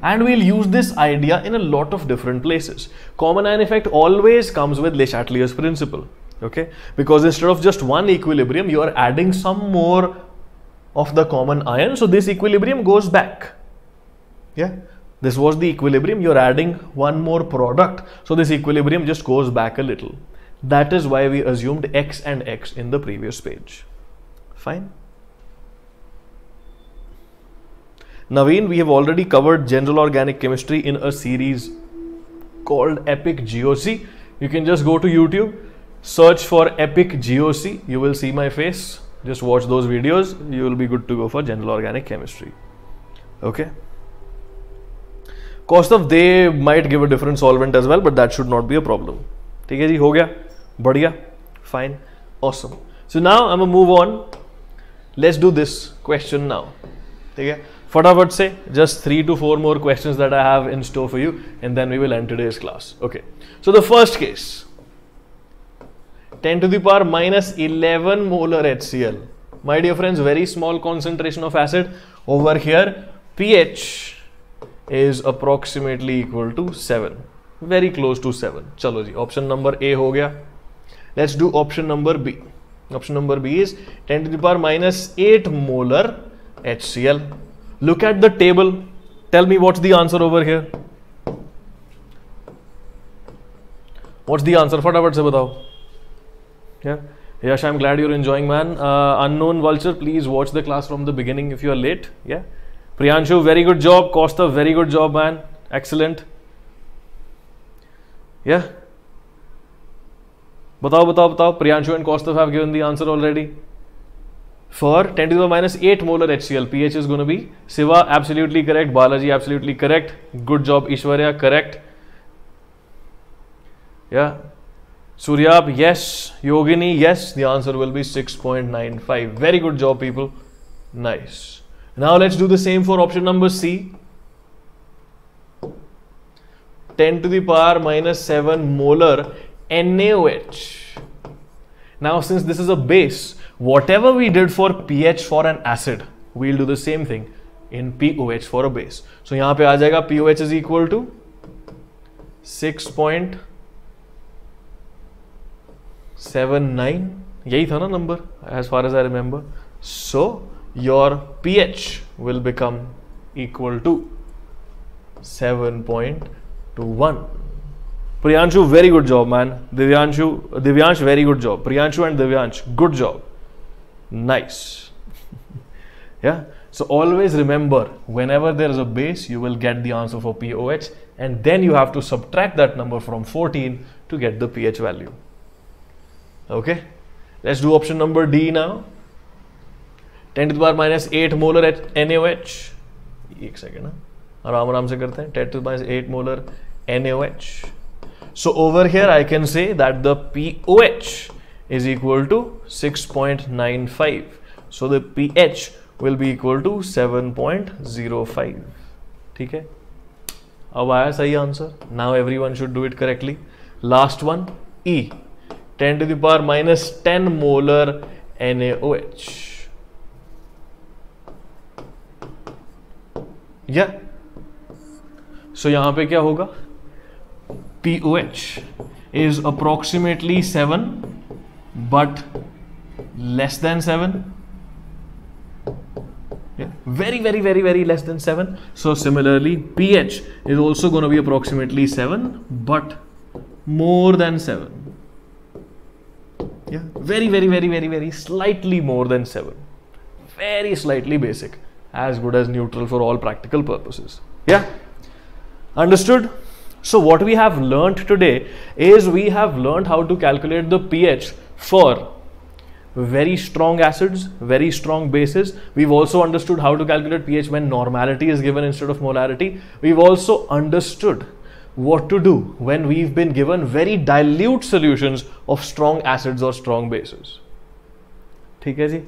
And we'll use this idea in a lot of different places. Common ion effect always comes with Le Chatelier's principle. Okay? Because instead of just one equilibrium, you are adding some more of the common ion. So this equilibrium goes back. Yeah, this was the equilibrium, you're adding one more product, so this equilibrium just goes back a little. That is why we assumed X and X in the previous page. Fine. Naveen, we have already covered general organic chemistry in a series called Epic GOC. You can just go to YouTube, search for Epic GOC, you will see my face, just watch those videos, you will be good to go for general organic chemistry. Okay. Kaustav, they might give a different solvent as well, but that should not be a problem. ठीक है जी, हो गया, बढ़िया, fine, awesome. So now I'm gonna move on. Let's do this question now. ठीक है, फटाफट से just 3 to 4 more questions that I have in store for you, and then we will end today's class. Okay. So the first case, 10 to the power minus 11 molar HCl. My dear friends, very small concentration of acid. Over here, pH is approximately equal to 7, very close to 7. चलो जी, option number A हो गया. Let's do option number B. Option number B is 10 to the power minus 8 molar HCl. Look at the table. Tell me what's the answer over here. What's the answer? फटाफट से बताओ. Yeah. Yash, I'm glad you're enjoying, man. Unknown Vulture, please watch the class from the beginning if you are late. Yeah. Priyanshu, very good job. Kaustav, very good job, man. Excellent. Yeah. Batao. Priyanshu and Kaustav have given the answer already. For 10 to the minus 8 molar HCl, pH is going to be Siva, absolutely correct. Balaji, absolutely correct. Good job, Ishwarya, correct. Yeah. Suryab, yes. Yogini, yes. The answer will be 6.95. Very good job, people. Nice. Now let's do the same for option number C. 10 to the power minus 7 molar NaOH. Now since this is a base, whatever we did for pH for an acid, we'll do the same thing in POH for a base. So यहाँ पे आ जाएगा POH is equal to 6.79. यही था ना number as far as I remember. So your pH will become equal to 7.21. Priyanshu, very good job, man. Divyansh, very good job. Priyanshu and Divyansh, good job. Nice. Yeah. So always remember, whenever there is a base, you will get the answer for POH, and then you have to subtract that number from 14 to get the pH value. Okay. Let's do option number D now. 10 to the power minus 8 molar NaOH. एक second ना, आराम से करते हैं. 10 to the minus 8 molar NaOH. So over here I can say that the POH is equal to 6.95. So the pH will be equal to 7.05. ठीक है, अब आया सही answer. Now everyone should do it correctly. Last one, E. 10 to the power minus 10 molar NaOH. Yeah. सो यहां पे क्या होगा, pOH is approximately 7 but less than 7. Yeah. Very less than 7. So similarly pH is also going to be approximately 7 but more than 7. Yeah, very slightly more than 7. Very slightly basic, as good as neutral for all practical purposes. Yeah, understood? So what we have learnt today is we have learnt how to calculate the pH for very strong acids, very strong bases. We've also understood how to calculate pH when normality is given instead of molarity. We've also understood what to do when we've been given very dilute solutions of strong acids or strong bases. ठीक है जी?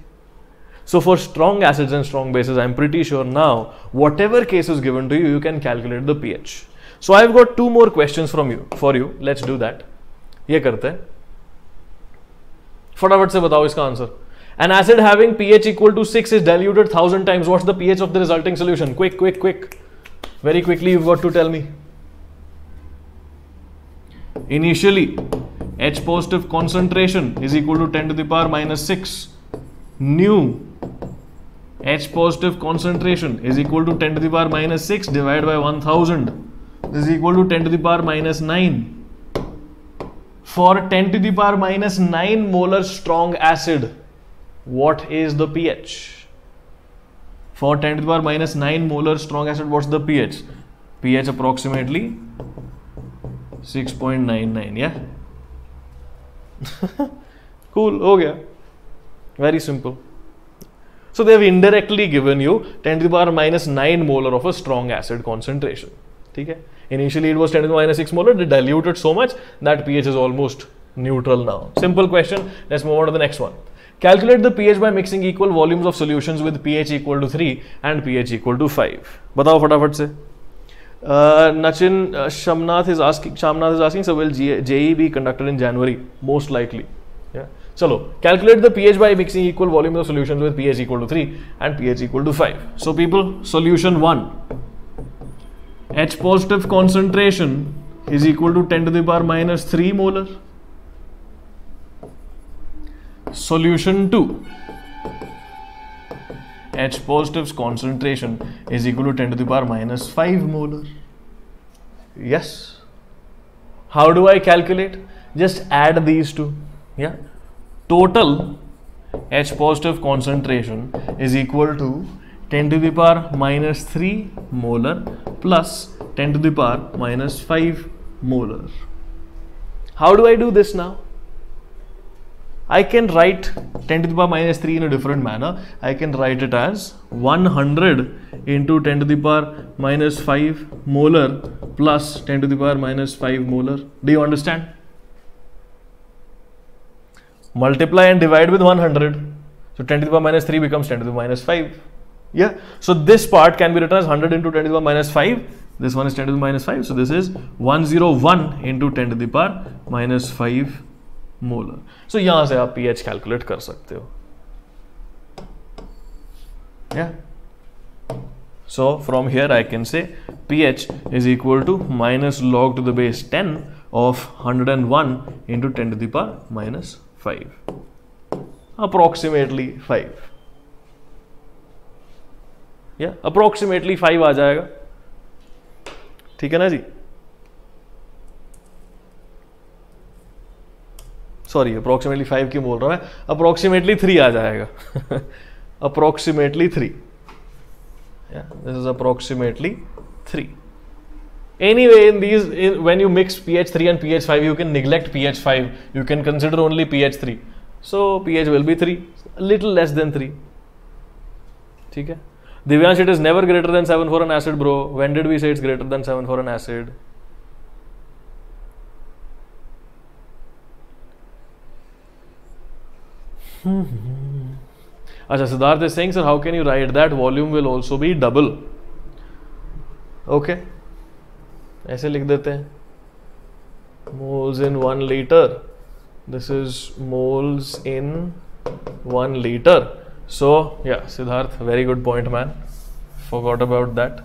So for strong acids and strong bases, I'm pretty sure now, whatever case is given to you, you can calculate the pH. So I've got two more questions for you. Let's do that. ये करते हैं. फटाफट से बताओ इसका answer. An acid having pH equal to 6 is diluted 1000 times. What's the pH of the resulting solution? Quick. Very quickly, you've got to tell me. Initially, H positive concentration is equal to 10 to the power minus 6. New H positive concentration is equal to 10 to the power minus 6 divided by 1000. This is equal to 10 to the power minus 9. For 10 to the power minus 9 molar strong acid, what is the pH? For 10 to the power minus 9 molar strong acid, what's the pH? pH approximately 6.99. Yeah. Cool. हो गया. Very simple. So they have indirectly given you 10 to the power minus 9 molar of a strong acid concentration. ठीक है? Initially it was 10 to the minus 6 molar. They diluted so much that pH is almost neutral now. Simple question. Let's move on to the next one. Calculate the pH by mixing equal volumes of solutions with pH equal to 3 and pH equal to 5. बताओ फटाफट से. Nachin Shamnath is asking. So will JE be conducted in January? Most likely. Yeah. Chalo, calculate the pH by mixing equal volumes of solutions with pH equal to 3 and pH equal to 5. So people, solution 1. H positive concentration is equal to 10 to the power minus 3 molar. Solution 2. H positive's concentration is equal to 10 to the power minus 5 molar. Yes. How do I calculate? Just add these two. Yeah. Total H positive concentration is equal to 10 to the power minus 3 molar plus 10 to the power minus 5 molar. How do I do this now? I can write 10 to the power minus 3 in a different manner. I can write it as 100 into 10 to the power minus 5 molar plus 10 to the power minus 5 molar. Do you understand? Multiply and divide with 100. So 10 to the power minus 3 becomes 10 to the power minus 5. Yeah. So this part can be written as 100 into 10 to the power minus 5. This one is 10 to the minus 5. So this is 101 into 10 to the power minus 5 molar. So यहाँ से आप pH calculate कर सकते हो. Yeah. So from here I can say pH is equal to minus log to the base 10 of 101 into 10 to the power minus 5. Approximately 5. Yeah, approximately 5 आ जाएगा. ठीक है ना जी? Sorry, approximately 5 क्यों बोल रहा हूँ मैं? Approximately 3 आ जाएगा. Approximately 3. Yeah, this is approximately 3. Anyway, when you mix pH 3 and pH 5, you can neglect pH 5. You can consider only pH 3. So pH will be 3, a little less than 3. ठीक है? Divyansh, it is never greater than 7 for an acid, bro. When did we say it's greater than 7 for an acid? Acha, Siddharth is saying, sir, how can you write that? Volume will also be double. Okay. ऐसे लिख देते हैं. Moles in 1 liter. This is moles in 1 liter. So, yeah, Siddharth, very good point, man. Forgot about that.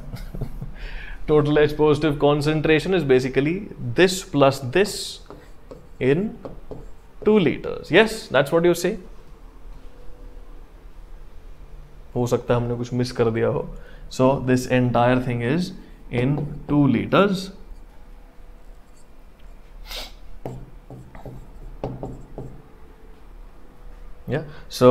total H positive concentration is basically this plus this in 2 liters. Yes, that's what you say. हो सकता है हमने कुछ miss कर दिया हो. So this entire thing is in 2 liters. Yeah, so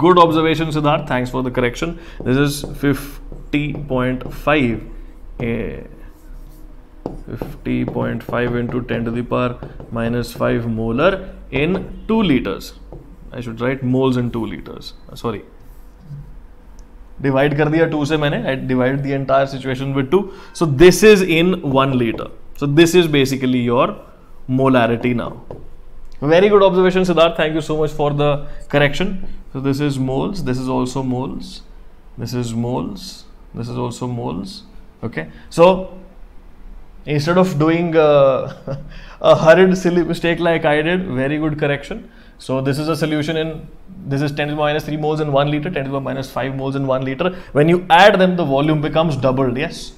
good observation, Siddharth. Thanks for the correction. This is 50.5. 50.5 into 10 to the power minus 5 molar in 2 liters. I should write moles in 2 liters. Sorry. Divide कर दिया 2 से मैंने. I divide the entire situation with 2. So this is in 1 liter. So this is basically your molarity now. Very good observation, Siddharth. Thank you so much for the correction. So this is moles, this is also moles, this is moles, this is also moles. Okay, so instead of doing a hurried silly mistake like I did, very good correction. So this is a solution in, this is 10 to the minus 3 moles in 1 liter, 10 to the minus 5 moles in 1 liter. When you add them, the volume becomes doubled. Yes,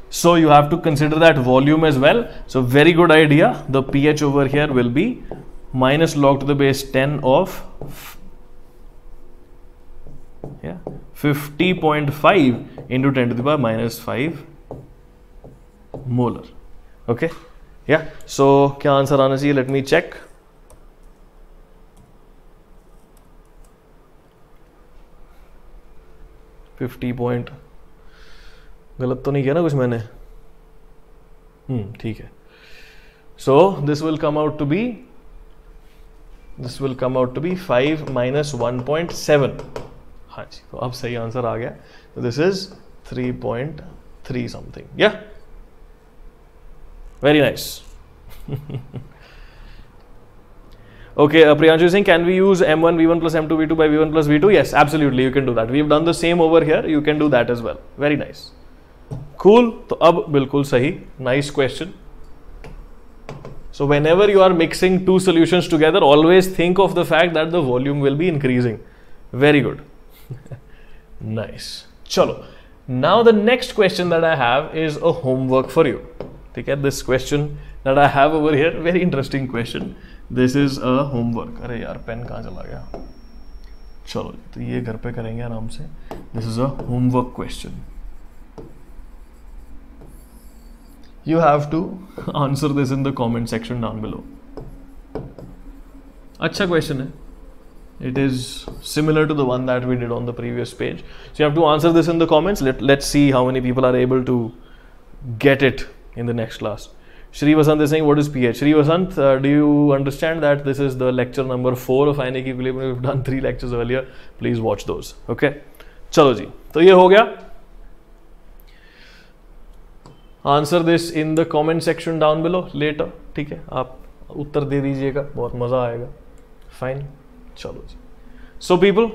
so you have to consider that volume as well. So very good idea. The pH over here will be minus log to the base 10 of 50.5 into 10 to the power minus 5 molar. Okay, yeah. So क्या answer आना चाहिए? Let me check. गलत तो नहीं किया ना कुछ मैंने? ठीक है. So this will come out to be, this will come out to be 5 minus 1.7. हाँ जी, तो अब सही आंसर आ गया. So this is 3.3 something. Yeah, very nice. Okay, Priyanshu is saying, can we use M1 V1 plus M2 V2 by V1 plus V2? Yes, absolutely, you can do that. We've done the same over here. You can do that as well. Very nice. Cool. तो अब बिल्कुल सही. Nice question. So whenever you are mixing two solutions together, always think of the fact that the volume will be increasing. Very good. Nice. Chalo. Now the next question that I have is a homework for you. Okay, this question that I have over here, very interesting question. This is a homework. अरे यार pen कहाँ चला गया? चलो तो ये घर पे करेंगे आराम से. This is a homework question. You have to answer this in the comment section down below. अच्छा question है. It is similar to the one that we did on the previous page. So you have to answer this in the comments. Let's see how many people are able to get it in the next class. Shri Vasant is saying, what is pH? Shri Vasant, do you understand that this is the lecture number 4 of ionic equilibrium? We've done 3 lectures earlier. Please watch those. Okay. चलो जी, तो ये हो गया. Answer this in the comment section down below later. ठीक है, आप उत्तर दे दीजिएगा, बहुत मजा आएगा. Fine. चलो जी. So people,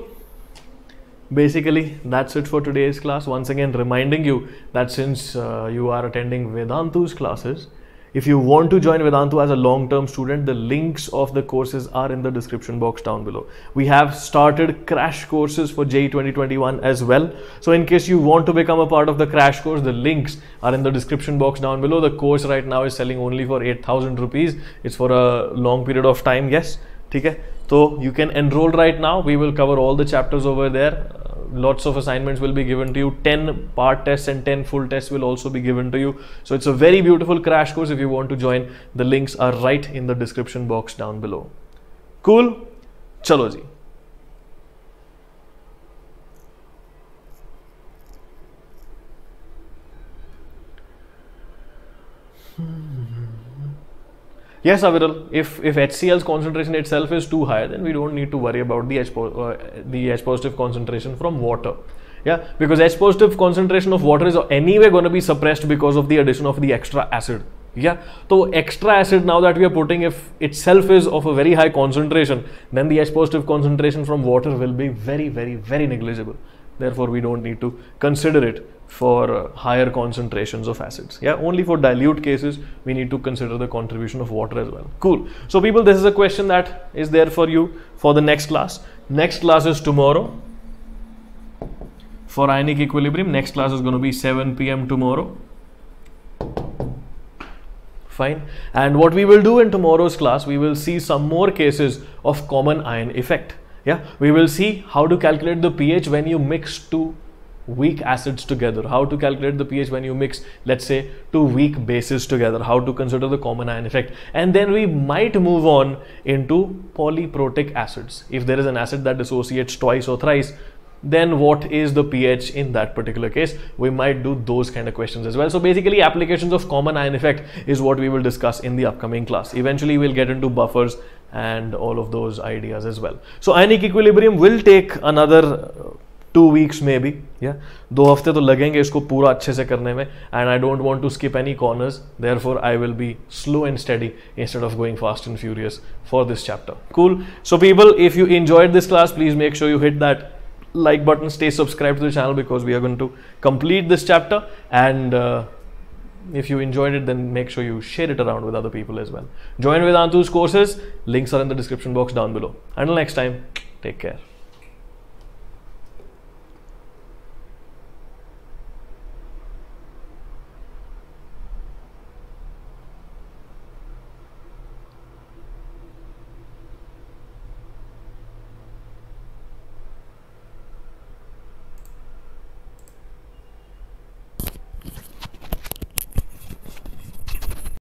basically that's it for today's class. Once again reminding you that since you are attending Vedantu's classes, if you want to join Vedantu as a long-term student, the links of the courses are in the description box down below. We have started crash courses for JEE 2021 as well. So in case you want to become a part of the crash course, the links are in the description box down below. The course right now is selling only for 8,000 rupees. It's for a long period of time. Yes. Okay. So you can enroll right now. We will cover all the chapters over there. Lots of assignments will be given to you. 10 part tests and 10 full tests will also be given to you. So it's a very beautiful crash course. If you want to join, the links are right in the description box down below. Cool? Chalo ji. Yes, Aviral, if HCl's concentration itself is too high, then we don't need to worry about the H positive concentration from water. Yeah, because H positive concentration of water is anyway going to be suppressed because of the addition of the extra acid. Yeah, so extra acid now that we are putting, if itself is of a very high concentration, then the H positive concentration from water will be very, very, very negligible. Therefore, we don't need to consider it for higher concentrations of acids. Yeah, only for dilute cases we need to consider the contribution of water as well. Cool. So people, this is a question that is there for you for the next class. Next class is tomorrow for ionic equilibrium. Next class is going to be 7 p.m. tomorrow. Fine. And what we will do in tomorrow's class, we will see some more cases of common ion effect. Yeah, we will see how to calculate the pH when you mix two weak acids together, how to calculate the pH when you mix, let's say, two weak bases together, how to consider the common ion effect, and then we might move on into polyprotic acids. If there is an acid that dissociates twice or thrice, then what is the pH in that particular case? We might do those kind of questions as well. So basically, applications of common ion effect is what we will discuss in the upcoming class. Eventually we'll get into buffers and all of those ideas as well. So ionic equilibrium will take another 2 weeks maybe. Yeah, 2 हफ्ते तो लगेंगे इसको पूरा अच्छे से करने में, and I don't want to skip any corners. Therefore, I will be slow and steady instead of going fast and furious for this chapter. Cool. So people, if you enjoyed this class, please make sure you hit that like button, stay subscribed to the channel, because we are going to complete this chapter. And if you enjoyed it, then make sure you share it around with other people as well. Join Vedantu's courses. Links are in the description box down below. Until next time, take care.